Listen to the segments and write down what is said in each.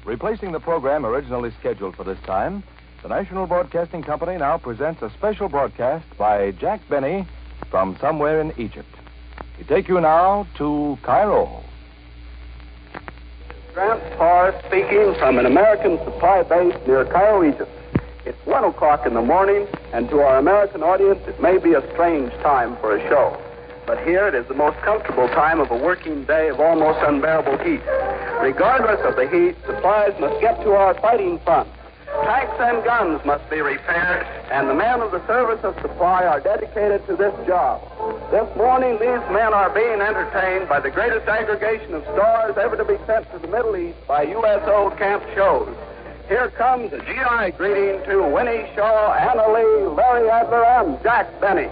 Replacing the program originally scheduled for this time, the National Broadcasting Company now presents a special broadcast by Jack Benny from somewhere in Egypt. We take you now to Cairo. Grant Parr speaking from an American supply base near Cairo, Egypt. It's 1 o'clock in the morning, and to our American audience, it may be a strange time for a show. But here it is the most comfortable time of a working day of almost unbearable heat. Regardless of the heat, supplies must get to our fighting front. Tanks and guns must be repaired, and the men of the service of supply are dedicated to this job. This morning, these men are being entertained by the greatest aggregation of stores ever to be sent to the Middle East by USO camp shows. Here comes a GI greeting to Winnie Shaw, Anna Lee, Larry Adler, and Jack Benny.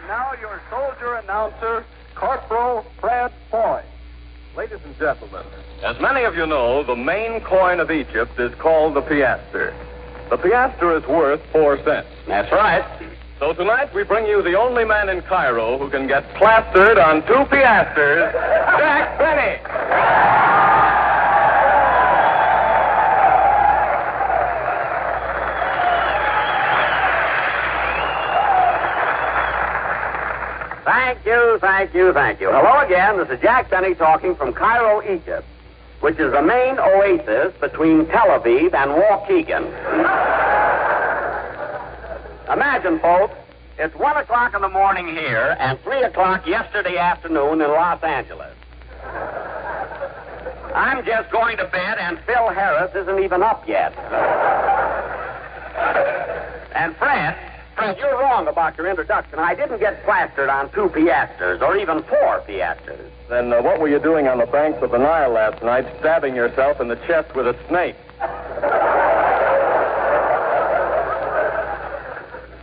Now your soldier announcer, Corporal Fred Foy. Ladies and gentlemen, as many of you know, the main coin of Egypt is called the piastre. The piastre is worth 4 cents. That's right. So tonight we bring you the only man in Cairo who can get plastered on 2 piastres, Jack Benny. Thank you. Hello again. This is Jack Benny talking from Cairo, Egypt, which is the main oasis between Tel Aviv and Waukegan. Imagine, folks, it's 1 o'clock in the morning here and 3 o'clock yesterday afternoon in Los Angeles. I'm just going to bed, and Phil Harris isn't even up yet. And Fred, you're wrong about your introduction. I didn't get plastered on 2 piastres, or even 4 piastres. Then what were you doing on the banks of the Nile last night, stabbing yourself in the chest with a snake?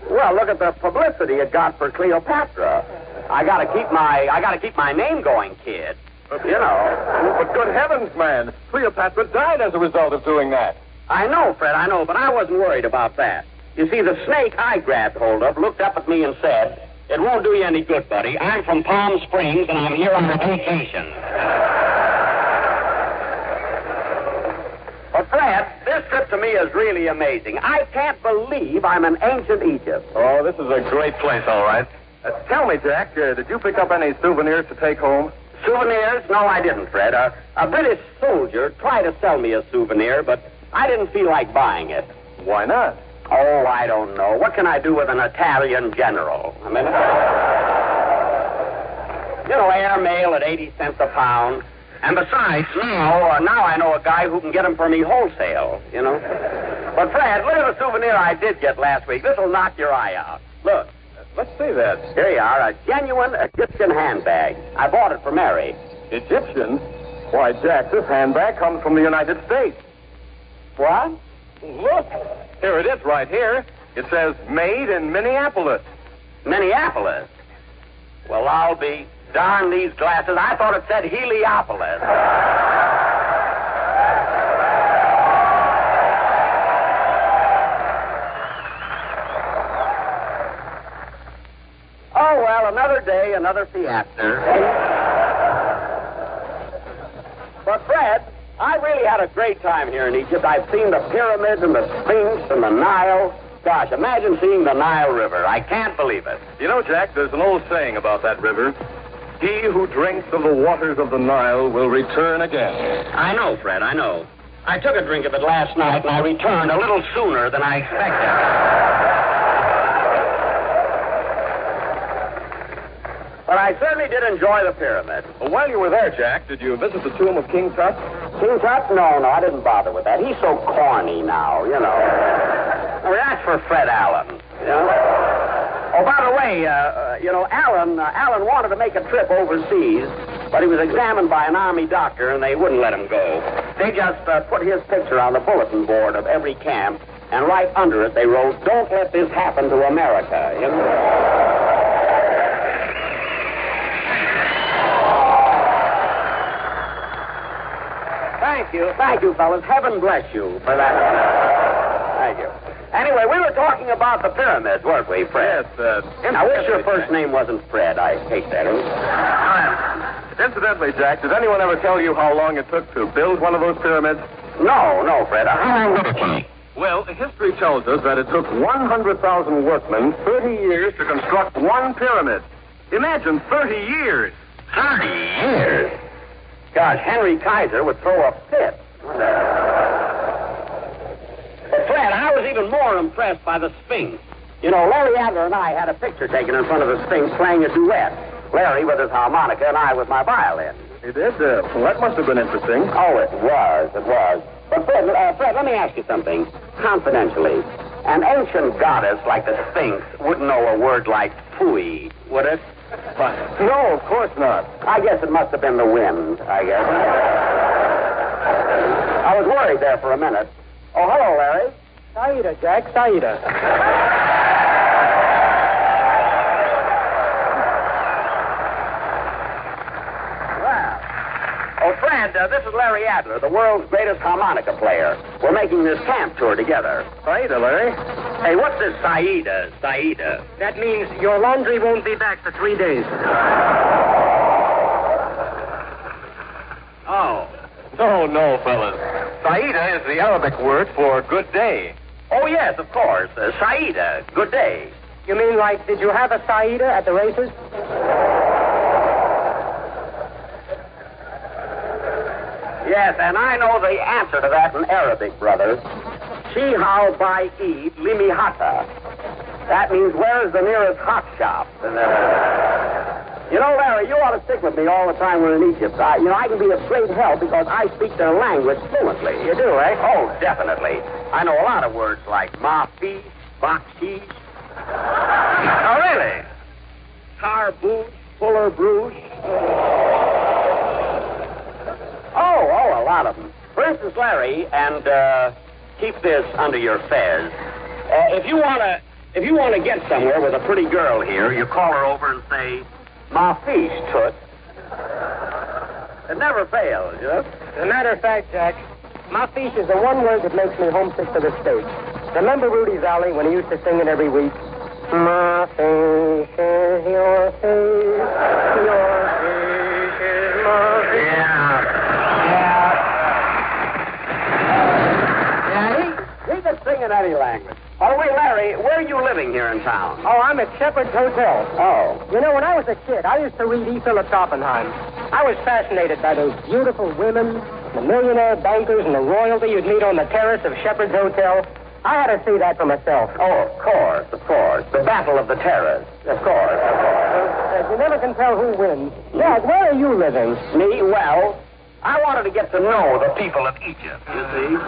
Well, look at the publicity it got for Cleopatra. I gotta keep my name going, kid. You know. But good heavens, man, Cleopatra died as a result of doing that. I know, Fred, but I wasn't worried about that. You see, the snake I grabbed hold of looked up at me and said, "It won't do you any good, buddy. I'm from Palm Springs, and I'm here on a vacation." But, Fred, this trip to me is really amazing. I can't believe I'm in ancient Egypt. Oh, this is a great place, all right. Tell me, Jack, did you pick up any souvenirs to take home? Souvenirs? No, I didn't, Fred. A British soldier tried to sell me a souvenir, but I didn't feel like buying it. Why not? Oh, I don't know. What can I do with an Italian general? I mean, airmail at 80 cents a pound. And besides, now I know a guy who can get them for me wholesale, But, Fred, look at the souvenir I did get last week. This'll knock your eye out. Look. Let's see that. Here you are, a genuine Egyptian handbag. I bought it for Mary. Egyptian? Why, Jack, this handbag comes from the United States. What? Look. Here it is right here. It says, made in Minneapolis. Minneapolis? Well, I'll be darn these glasses. I thought it said Heliopolis. Oh, well, another day, another fiasco. But, Fred, I really had a great time here in Egypt. I've seen the pyramids and the Sphinx and the Nile. Gosh, imagine seeing the Nile River. I can't believe it. You know, Jack, there's an old saying about that river. He who drinks of the waters of the Nile will return again. I know, Fred, I know. I took a drink of it last night, and I returned a little sooner than I expected. But I certainly did enjoy the pyramid. Well, while you were there, Jack, did you visit the tomb of King Tut? King Tut? No, I didn't bother with that. He's so corny now, you know. I mean, that's for Fred Allen, you know. Oh, by the way, Allen wanted to make a trip overseas, but he was examined by an Army doctor, and they wouldn't let him go. They just put his picture on the bulletin board of every camp, and right under it they wrote, "Don't let this happen to America." You know? Thank you, fellas. Heaven bless you for that. Thank you. Anyway, we were talking about the pyramids, weren't we, Fred? Yes, I wish your first name wasn't Fred. I hate that. Incidentally, Jack, did anyone ever tell you how long it took to build one of those pyramids? No, Fred. How long did it take? Well, history tells us that it took 100,000 workmen 30 years to construct one pyramid. Imagine 30 years. 30 years? Gosh, Henry Kaiser would throw a fit. But Fred, I was even more impressed by the Sphinx. You know, Larry Adler and I had a picture taken in front of the Sphinx playing a duet. Larry with his harmonica and I with my violin. You did? Well, that must have been interesting. Oh, it was. But Fred, let me ask you something, confidentially. An ancient goddess like the Sphinx wouldn't know a word like phooey, would it? No, of course not. I guess it must have been the wind, I guess. I was worried there for a minute. Oh, hello, Larry. Saida, Jack, Saida. Oh, Fred, this is Larry Adler, the world's greatest harmonica player. We're making this camp tour together. Saida, Larry. Hey, what's this Saida? That means your laundry won't be back for 3 days. Oh. No, fellas. Saida is the Arabic word for good day. Oh, yes, of course. Saida, good day. You mean like, did you have a Saida at the races? Yes, and I know the answer to that in Arabic, brother. Shihal by Eid Limihata. That means, where's the nearest hot shop? You know, Larry, you ought to stick with me all the time we're in Egypt. I can be of great help because I speak their language fluently. You do, eh? Oh, definitely. I know a lot of words like mafi, bakshish. Oh, really? Tarbouche, fuller bruche. Oh, a lot of them. For instance, Larry, and keep this under your fez. If you want to get somewhere with a pretty girl here, you call her over and say, "Ma fiche, tut." It never fails, you know? As a matter of fact, Jack, my fiche is the one word that makes me homesick to the States. Remember Rudy Valley when he used to sing it every week? My fiche is your fiche, your fiche is my fiche. He can sing in any language. By the way, Larry, where are you living here in town? Oh, I'm at Shepherd's Hotel. Oh. You know, when I was a kid, I used to read E. Philip Oppenheim. I was fascinated by those beautiful women, the millionaire bankers, and the royalty you'd meet on the terrace of Shepherd's Hotel. I had to see that for myself. Oh, of course. The Battle of the Terrace. Of course. You never can tell who wins. Jack, where are you living? Me? Well, I wanted to get to know the people of Egypt, you see.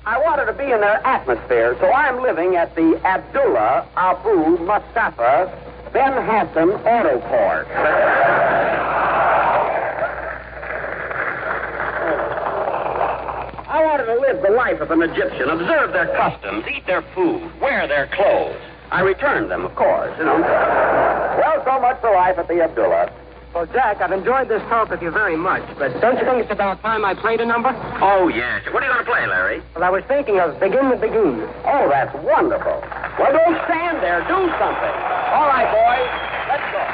I wanted to be in their atmosphere, so I'm living at the Abdullah Abu Mustafa Ben Hassan Aeroport. I wanted to live the life of an Egyptian, observe their customs, eat their food, wear their clothes. I returned them, of course, you know. Well, so much for life at the Abdullah. Well, Jack, I've enjoyed this talk with you very much, but don't you think it's about time I played a number? Oh, yes. What are you going to play, Larry? Well, I was thinking of Begin with the Goon. Oh, that's wonderful. Well, don't stand there. Do something. All right, boys. Let's go.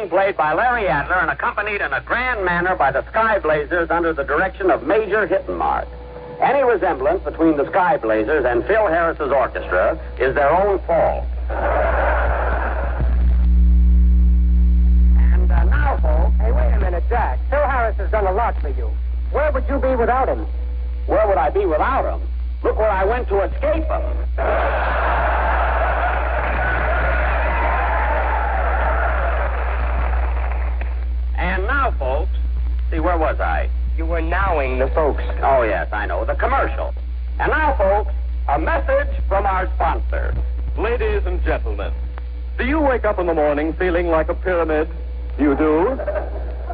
being played by Larry Adler and accompanied in a grand manner by the Sky Blazers under the direction of Major Hittenmark. Any resemblance between the Sky Blazers and Phil Harris's orchestra is their own fault. And now, folks... Hey, wait a minute, Jack. Phil Harris has done a lot for you. Where would you be without him? Where would I be without him? Look where I went to escape him. And now, folks... See, where was I? You were nowing the folks. Oh, yes, I know. The commercial. And now, folks, a message from our sponsor. Ladies and gentlemen, do you wake up in the morning feeling like a pyramid? You do?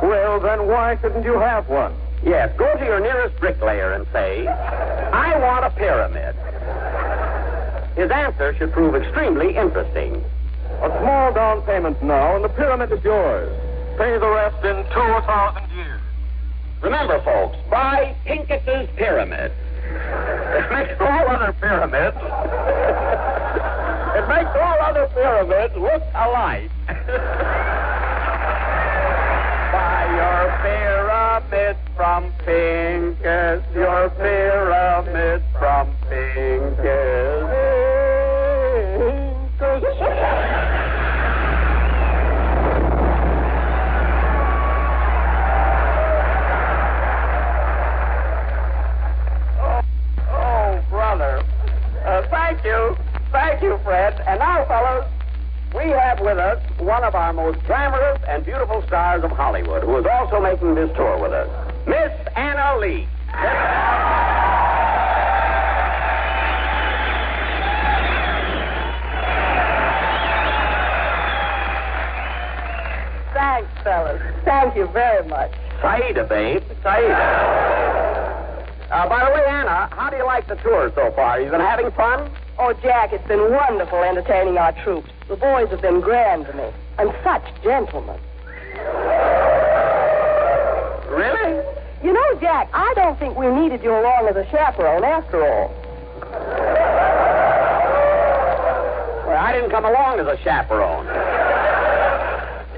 Well, then why couldn't you have one? Yes, go to your nearest bricklayer and say, I want a pyramid. His answer should prove extremely interesting. A small down payment now, and the pyramid is yours. Pay the rest in 2,000 years. Remember, folks, buy Pincus's Pyramid. It makes all other pyramids. It makes all other pyramids look alike. Buy your pyramid from Pincus. Your pyramid from Pincus. Thank you, Fred. And now, fellas, we have with us one of our most glamorous and beautiful stars of Hollywood, who is also making this tour with us, Miss Anna Lee. Thanks, fellas. Thank you very much. Saida, babe. Saida. By the way, Anna, how do you like the tour so far? You been having fun? Oh, Jack, it's been wonderful entertaining our troops. The boys have been grand to me. And such gentlemen. Really? You know, Jack, I don't think we needed you along as a chaperone after all. Well, I didn't come along as a chaperone.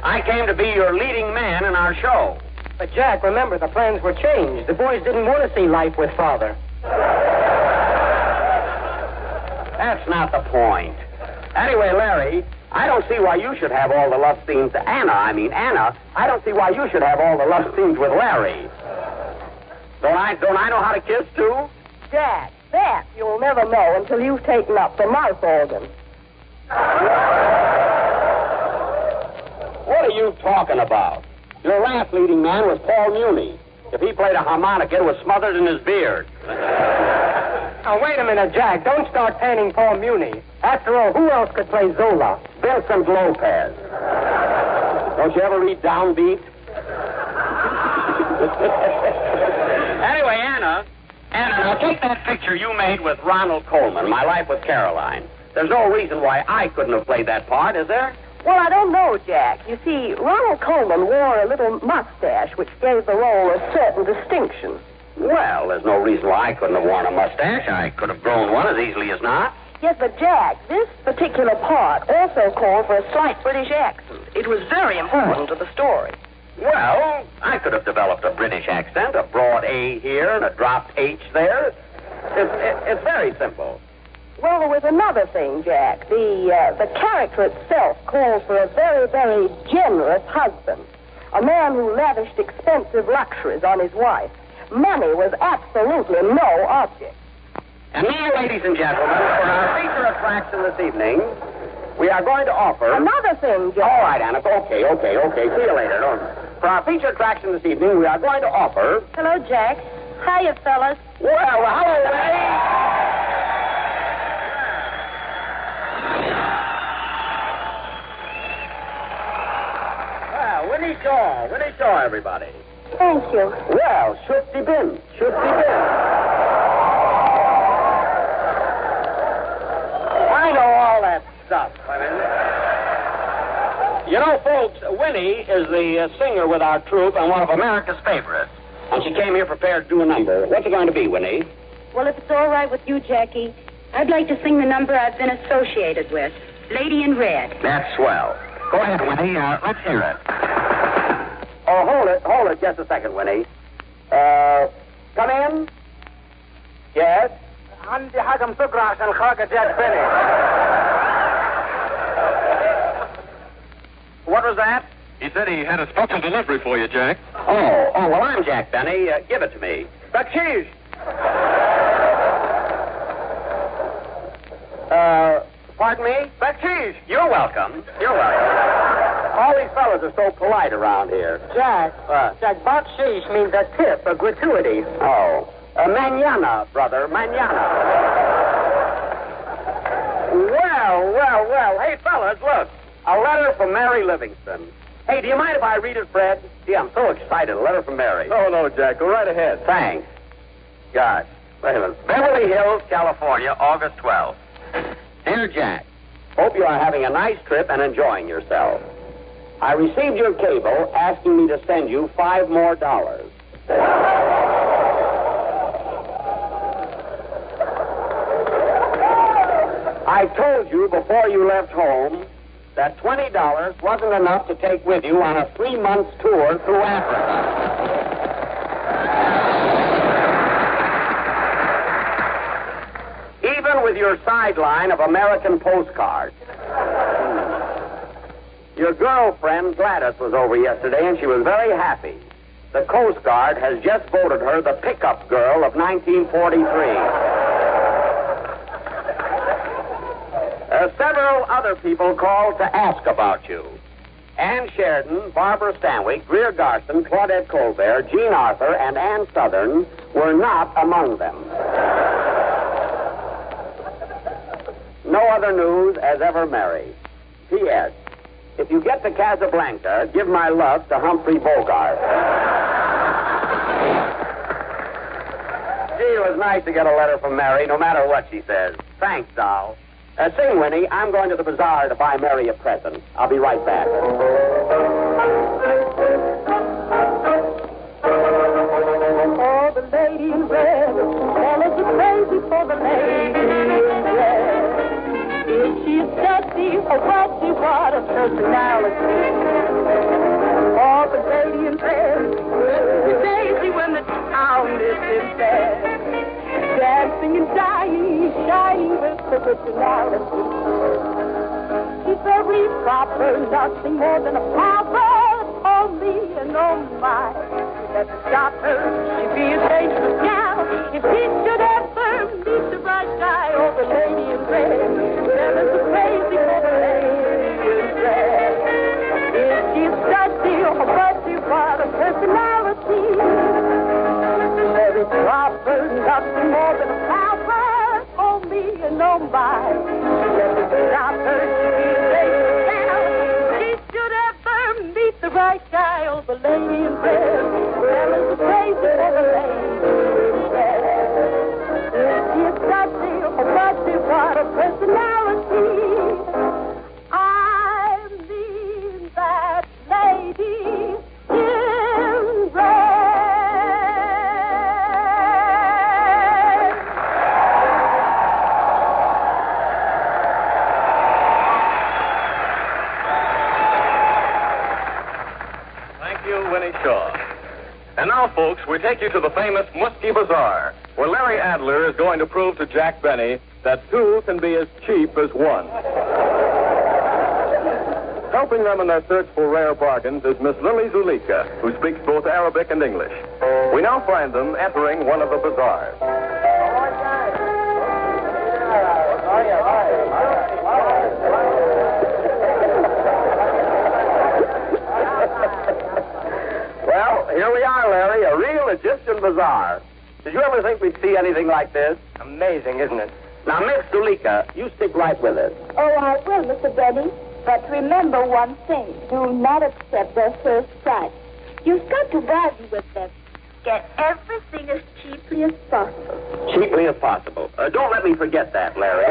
I came to be your leading man in our show. But, Jack, remember, the plans were changed. The boys didn't want to see Life with Father. That's not the point. Anyway, Larry, I don't see why you should have all the love scenes. Anna, I don't see why you should have all the love scenes with Larry. Don't I know how to kiss, too? Jack, that you'll never know until you've taken up the mouth organ. What are you talking about? Your last leading man was Paul Muni. If he played a harmonica, it was smothered in his beard. Now, wait a minute, Jack. Don't start panning Paul Muni. After all, who else could play Zola? Vincent Lopez. Don't you ever read Downbeat? Anyway, Anna, now take that picture you made with Ronald Coleman, My Life with Caroline. There's no reason why I couldn't have played that part, is there? Well, I don't know, Jack. You see, Ronald Coleman wore a little mustache, which gave the role a certain distinction. Well, there's no reason why I couldn't have worn a mustache. I could have grown one as easily as not. Yes, but, Jack, this particular part also called for a slight British accent. It was very important to the story. Well, I could have developed a British accent, a broad A here and a dropped H there. It's very simple. Well, there was another thing, Jack. The character itself calls for a very, very generous husband. A man who lavished expensive luxuries on his wife. Money was absolutely no object. And now, ladies and gentlemen, for our feature attraction this evening, we are going to offer... Another thing, Jack. All right, Anna. Okay. See you later. For our feature attraction this evening, we are going to offer... Hello, Jack. Hiya, fellas. Well, hello, Ray. Winnie Shaw, everybody. Thank you. Well, shooty bin. I know all that stuff. You know, folks, Winnie is the singer with our troupe and one of America's favorites. And she came here prepared to do a number. What's it going to be, Winnie? Well, if it's all right with you, Jackie, I'd like to sing the number I've been associated with, Lady in Red. That's swell. Go ahead, Winnie. Let's hear it. Oh, hold it just a second, Winnie. Come in. Yes? عندي حاجة مسكرة عشان الخواجة جاك بيني. What was that? He said he had a special delivery for you, Jack. Oh, well, I'm Jack Benny. Give it to me. بكشيش. Pardon me? بكشيش. You're welcome. All these fellas are so polite around here. Jack, bakshish means a tip, a gratuity. Oh. Manana, brother, manana. Well. Hey, fellas, look. A letter from Mary Livingston. Hey, do you mind if I read it, Fred? Gee, I'm so excited. A letter from Mary. Oh, no, Jack. Go right ahead. Thanks. Gosh. Wait a minute. Beverly Hills, California, August 12th. Dear Jack, hope you are having a nice trip and enjoying yourself. I received your cable asking me to send you $5 more. I told you before you left home that $20 wasn't enough to take with you on a 3-month tour through Africa. Even with your sideline of American postcards. Your girlfriend, Gladys, was over yesterday, and she was very happy. The Coast Guard has just voted her the pickup girl of 1943. Several other people called to ask about you. Ann Sheridan, Barbara Stanwyck, Greer Garson, Claudette Colbert, Jean Arthur, and Ann Southern were not among them. No other news as ever, Mary. P.S. If you get to Casablanca, give my love to Humphrey Bogart. Gee, it was nice to get a letter from Mary, no matter what she says. Thanks, doll. Sing, Winnie. I'm going to the bazaar to buy Mary a present. I'll be right back. Oh, the lady in red, fellas are crazy for the lady in red. If she's sexy or wealthy, what a personality. Oh, the lady in red, is crazy when the town is in bed. Dancing and dying, shining with her personality. She's very proper, nothing more than a proverb. Oh me and oh my, that's a stop her. She'd be a dangerous gal if he should ever meet the right guy or the lady in red. Fellas are crazy for the lady in red. If she's dusty or busty, what a personality. Very proper, nothing more than a flower. Oh me and oh my, she'd stop her. She'd be a dangerous gal. She should ever meet the right guy or the lady in red. Fellas are crazy for the lady in red. If she's dusty or busty, what a personality. I mean that lady in red. Winnie Shaw. And now, folks, we take you to the famous Muskie Bazaar, where Larry Adler is going to prove to Jack Benny that two can be as cheap as one. Helping them in their search for rare bargains is Miss Lily Zulika, who speaks both Arabic and English. We now find them entering one of the bazaars. Well, here we are, Larry, a real Egyptian bazaar. Did you ever think we'd see anything like this? Amazing, isn't it? Now, Miss Zulika, you stick right with us. Oh, I will, Mr. Benny. But remember one thing. Do not accept their first price. You've got to bargain with them. Get everything as cheaply as possible. Cheaply as possible. Don't let me forget that, Larry.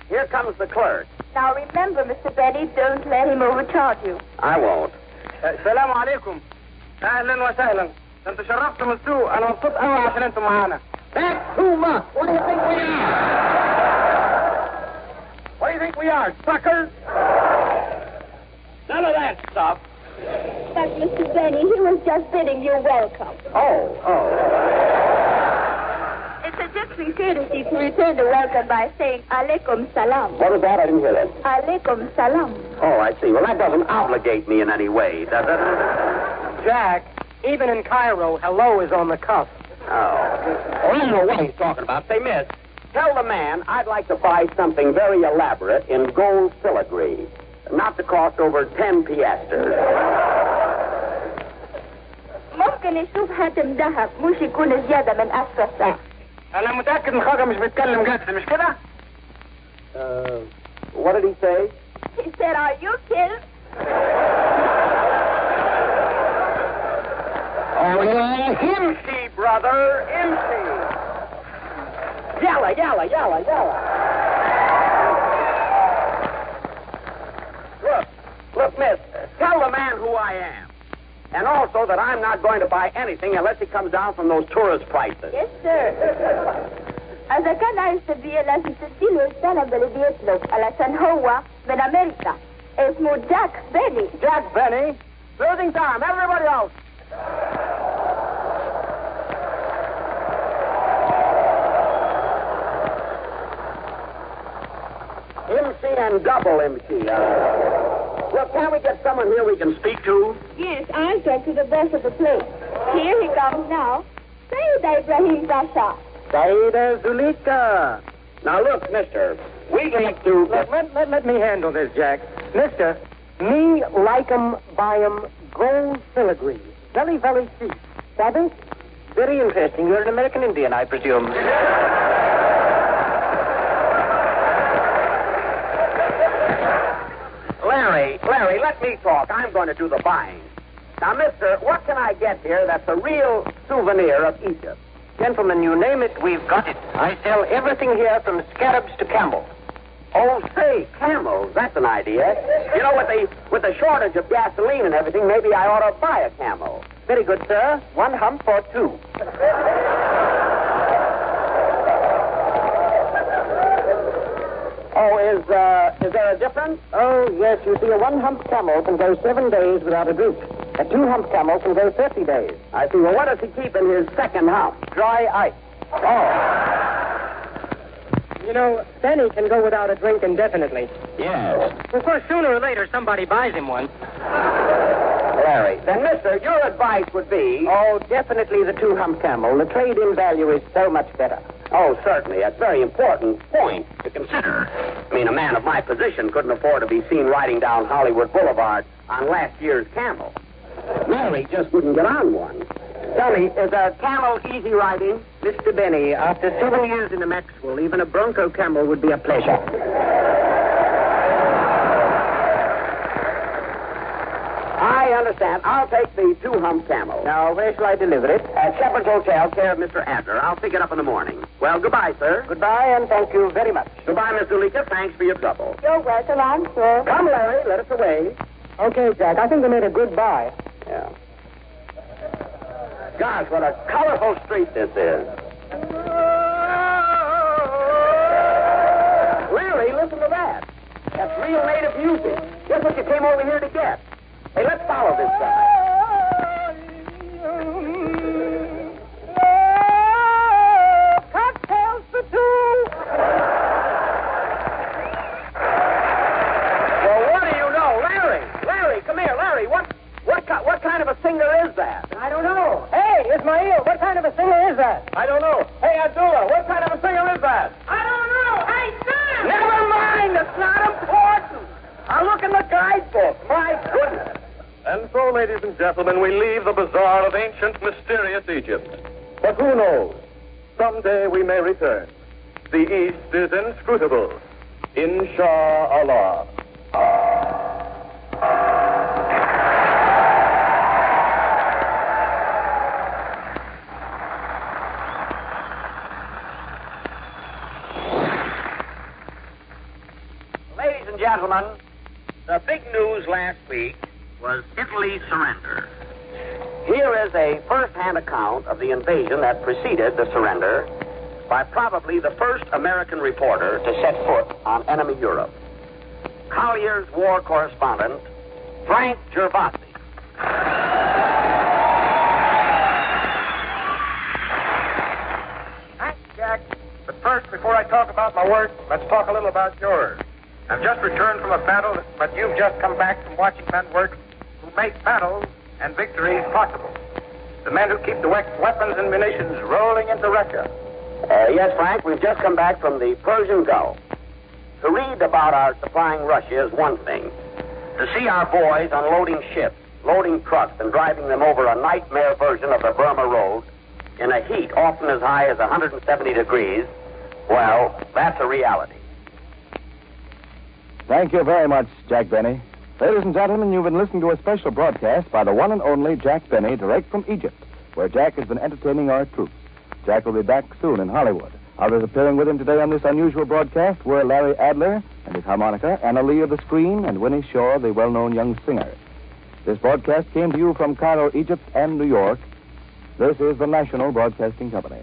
Here comes the clerk. Now remember, Mr. Benny, don't let him overcharge you. I won't. السلام عليكم. اهلا وسهلا. انتوا شرفتم السوق. انا مبسوط قوي عشان انتوا معانا. That's too much. What do you think we are? think we are, suckers? None of that stuff. But, Mr. Benny, he was just bidding you welcome. Oh. It's a gypsy courtesy to return the welcome by saying alaikum salam. What was that? I didn't hear that. Alaikum salam. Oh, I see. Well, that doesn't obligate me in any way, does it? Jack, even in Cairo, hello is on the cuff. Oh, I don't know what he's talking about. Say, miss, tell the man I'd like to buy something very elaborate in gold filigree, not to cost over 10 piasters. ممكن نشوف هاتم ذهب مش يكون زيادة من 10 ساعة. أنا متأكد إن خاطر مش بيتكلم جد مش كده؟ What did he say? He said, are you killed? Oh, yeah, MC, brother, MC. Yalla. Look, miss, tell the man who I am. And also that I'm not going to buy anything unless it comes down from those tourist prices. Yes, sir. إذا كان عايز تبيع لازم تديله الطلب اللي بيطلب علشان هو من أمريكا. اسمه جاك بيني. Jack Benny. Losing time. Everybody else. MC and double MC. Look, can we get someone here we can speak to? Yes, I'll talk to the boss of the place. Here he comes now. Sayyid Ibrahim Pasha. Saida Zulika. Now, look, mister, we like to... Let me handle this, Jack. Mister, me like 'em, buy 'em, gold filigree. Very, very cheap. Savvy? Very interesting. You're an American Indian, I presume. Larry, let me talk. I'm going to do the buying. Now, mister, what can I get here that's a real souvenir of Egypt? Gentlemen, you name it, we've got it. I sell everything here from scarabs to camels. Oh, say, camels. That's an idea. You know, with the shortage of gasoline and everything, maybe I ought to buy a camel. Very good, sir. 1 hump for 2. Oh, is there a difference? Oh, yes. You see, a 1 hump camel can go 7 days without a drink. A 2 hump camel can go 30 days. I see. Well, what does he keep in his second hump? Dry ice. Oh. You know, Benny can go without a drink indefinitely. Yes. Of course, sooner or later, somebody buys him one. Larry, then, mister, your advice would be... Oh, definitely the 2 hump camel. The trade-in value is so much better. Oh, certainly. That's a very important point to consider. I mean, a man of my position couldn't afford to be seen riding down Hollywood Boulevard on last year's camel. Larry just wouldn't get on one. Tell me, is a camel easy riding? Mr. Benny, after 7 years in the Maxwell, even a bronco camel would be a pleasure. I understand. I'll take the 2 hump camel. Now, where shall I deliver it? At Shepherd's Hotel, care of Mr. Adler. I'll pick it up in the morning. Well, goodbye, sir. Goodbye, and thank you very much. Goodbye, Miss Zulika. Thanks for your trouble. You're welcome, I'm sure. Come, Larry. Let us away. Okay, Jack. I think we made a good buy. Yeah. Gosh, what a colorful street this is. Really? Listen to that. That's real native music. Just what you came over here to get. Hey, let's follow this guy. Cocktails for 2. Well, what do you know? Larry, come here. Larry, what kind of a singer is that? I don't know. Hey, Ismail, what kind of a singer is that? I don't know. Hey, Abdullah, what kind of a singer is that? I don't know. Hey, Sam! Never mind. It's not important. I'll look in the guidebook. My goodness. And so, ladies and gentlemen, we leave the bazaar of ancient, mysterious Egypt. But who knows? Someday we may return. The East is inscrutable. Inshallah. Ladies and gentlemen, the big news last week was Italy's surrender. Here is a first-hand account of the invasion that preceded the surrender by probably the first American reporter to set foot on enemy Europe. Collier's war correspondent, Frank Gervasi. Thanks, Jack. But first, before I talk about my work, let's talk a little about yours. I've just returned from a battle, but you've just come back from watching men work who make battles and victories possible. The men who keep the weapons and munitions rolling into Russia. Yes, Frank, we've just come back from the Persian Gulf. To read about our supplying Russia is one thing. To see our boys unloading ships, loading trucks, and driving them over a nightmare version of the Burma Road in a heat often as high as 170 degrees, well, that's a reality. Thank you very much, Jack Benny. Ladies and gentlemen, you've been listening to a special broadcast by the one and only Jack Benny, direct from Egypt, where Jack has been entertaining our troops. Jack will be back soon in Hollywood. Others appearing with him today on this unusual broadcast were Larry Adler and his harmonica, Anna Lee of the screen, and Winnie Shaw, the well-known young singer. This broadcast came to you from Cairo, Egypt, and New York. This is the National Broadcasting Company.